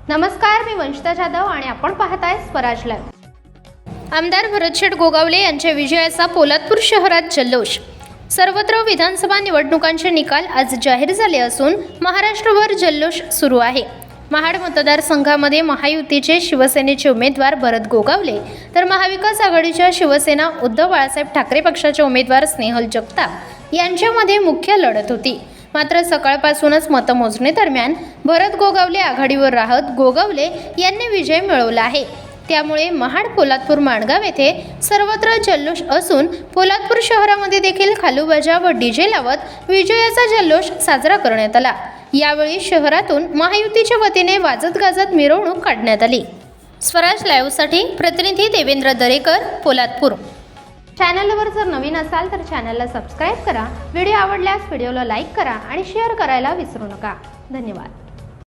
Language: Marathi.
नमस्कार, मी वंशिता जाधव आणि आपण पाहताय स्वराज लाईव्ह। आमदार भरतशेठ गोगावले यांच्या विजयाचा पोलादपूर शहरात जल्लोष। सर्वत्र विधानसभा निवडणुकांचे निकाल आज जाहीर झाले असून महाराष्ट्रभर जल्लोष सुरू आहे। महाड मतदारसंघामध्ये महायुतीचे शिवसेनेचे उमेदवार भरत गोगावले तर महाविकास आघाडीच्या शिवसेना उद्धव बाळासाहेब ठाकरे पक्षाचे उमेदवार स्नेहल जगताप यांच्यामध्ये मुख्य लढत होती। मात्र सकाळपासूनच मतमोजणी दरम्यान भरत गोगावले आघाडीवर राहत गोगावले यांनी विजय मिळवला आहे। त्यामुळे महाड पोलादपूर माणगाव येथे सर्वत्र जल्लोष असून पोलादपूर शहरामध्ये देखील खालूबाजा व डीजे लावत विजयाचा जल्लोष साजरा करण्यात आला। यावेळी शहरातून महायुतीच्या वतीने वाजत गाजत मिरवणूक काढण्यात आली। स्वराज लाईव्हसाठी प्रतिनिधी देवेंद्र दरेकर, पोलादपूर। चॅनलवर जर नवीन असाल तर चॅनलला सबस्क्राइब करा। व्हिडिओ आवडल्यास व्हिडिओला लाईक करा आणि शेअर करायला विसरू नका। धन्यवाद।